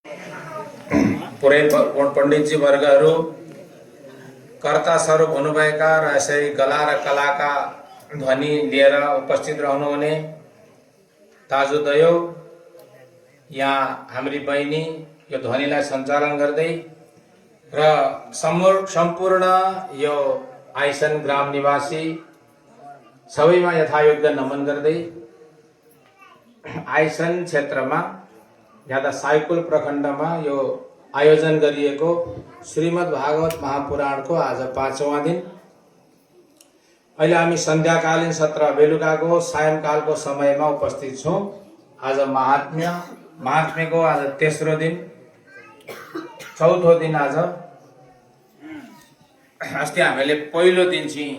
पुरै पण्डितजी वर्गहरू कर्ता स्वरूप हुनुभएका र यसै कला र कलाका ध्वनि लिएर उपस्थित रहनुहुने दाजुदयो, यहाँ हाम्री बहिनी यो ध्वनिलाई सञ्चालन गर्दै र सम्पूर्ण यो आइसन ग्राम निवासी सबैमा यथायोग्य नमन गर्दै आइसन क्षेत्रमा यादा साइकुल प्रखण्डमा यो आयोजन गरिएको श्रीमद् भागवत महापुराणको आज 5औं दिन। अहिले हामी सन्ध्याकालीन सत्र बेलुकाको सायंकालको समयमा उपस्थित छौं। आज महात्म्यको आज तेस्रो दिन, चौथो दिन। आज अस्ति हामीले पहिलो दिन चाहिँ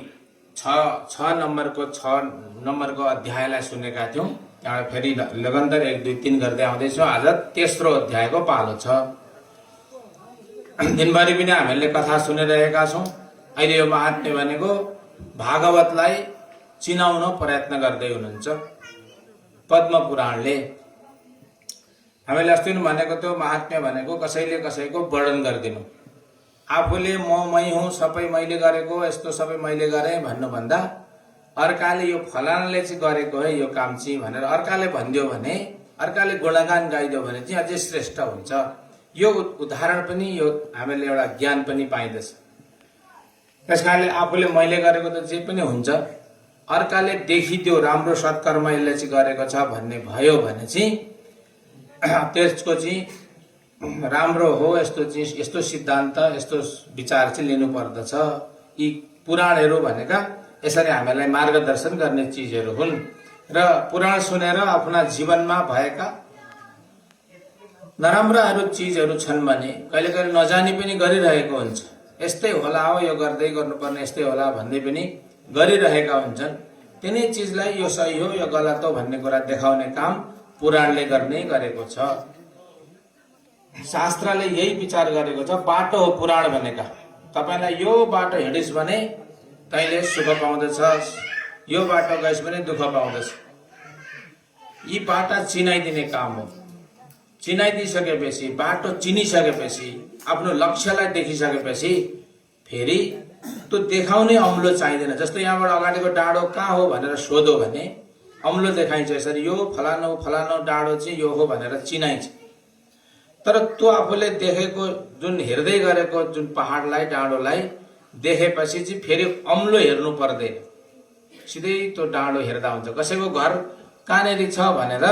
6 नम्बरको अध्यायलाई सुनेका थियौं। यहाँ फेरि लगातार 1 2 3 गर्दै आउँदैछौँ। आज तेस्रो अध्यायको पालो छ। दिनभरि पनि हामीले कथा सुनिरहेका छौं। अहिले यो महात्म्य भनेको भागवतलाई चिनाउन प्रयत्न गर्दै हुनुहुन्छ पद्म पुराणले। हामीले अस्ति पनि भनेको त्यो महात्म्य भनेको कसैले कसैको वर्णन गर्दिनु। आफूले मै हुँ, सबै मैले गरेको, यस्तो सबै मैले गरे भन्नुभन्दा अर्काले यो फलानाले चाहिँ गरेको है यो काम चाहिँ भनेर अर्काले भनिदियो भने, अर्काले गुणगान गाइदियो भने चाहिँ अझै श्रेष्ठ हुन्छ। यो उदाहरण पनि यो हामीले एउटा ज्ञान पनि पाइँदछ। त्यसकारणले आफूले मैले गरेको त जे पनि हुन्छ, अर्काले देखिदियो राम्रो सत्कर्म यसले चाहिँ गरेको छ भन्ने भयो भने चाहिँ त्यसको चाहिँ राम्रो हो। यस्तो सिद्धान्त, यस्तो विचार चाहिँ लिनु पर्दछ। यी पुराणहरू भनेका यसरी हामीलाई मार्गदर्शन गर्ने चीजहरू हुन् र पुराण सुनेर आफ्ना जीवनमा भएका नराम्राहरू चीजहरू छन् भने कहिले कहिले नजानी पनि गरिरहेको हुन्छ। यस्तै होला हो, यो गर्दै गर्नुपर्ने यस्तै होला भन्दै पनि गरिरहेका हुन्छन्। तिनै चीजलाई यो सही हो यो गलत हो भन्ने कुरा देखाउने काम पुराणले गर्नै गरेको छ। शास्त्रले यही विचार गरेको छ। बाटो हो पुराण भनेका। तपाईलाई यो बाटो हिँडिस् भने तैले सुख पाउँदछस्, यो बाटो गइस् भने दुःख पाउँदछ। यी बाटा चिनाइदिने काम हो। चिनाइदिसकेपछि, बाटो चिनिसकेपछि, आफ्नो लक्ष्यलाई देखिसकेपछि फेरि त्यो देखाउने अम्लो चाहिँदैन। जस्तो यहाँबाट अगाडिको डाँडो कहाँ हो भनेर सोधो भने अम्लो देखाइन्छ। यसरी यो फलानो डाँडो चाहिँ यो हो भनेर चिनाइन्छ। तर त्यो आफूले देखेको जुन हेर्दै गरेको जुन पहाडलाई, डाँडोलाई देखेपछि चाहिँ फेरि अम्लो हेर्नु पर्दैन। सिधै त्यो डाँडो हेर्दा हुन्छ। कसैको घर कहाँनेरि छ भनेर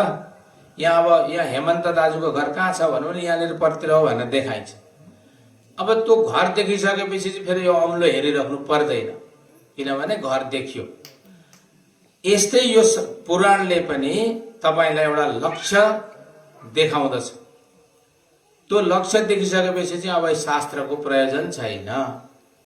यहाँ हेमन्त दाजुको घर कहाँ छ भन्नु भने यहाँनिर पर्तिर हो भनेर देखाइन्छ। अब त्यो घर देखिसकेपछि चाहिँ फेरि यो अम्लो हेरिराख्नु पर्दैन, किनभने घर देखियो। यस्तै यो पुराणले पनि तपाईलाई एउटा लक्ष्य देखाउँदछ। त्यो लक्ष्य देखिसकेपछि चाहिँ अब शास्त्रको प्रयोजन छैन।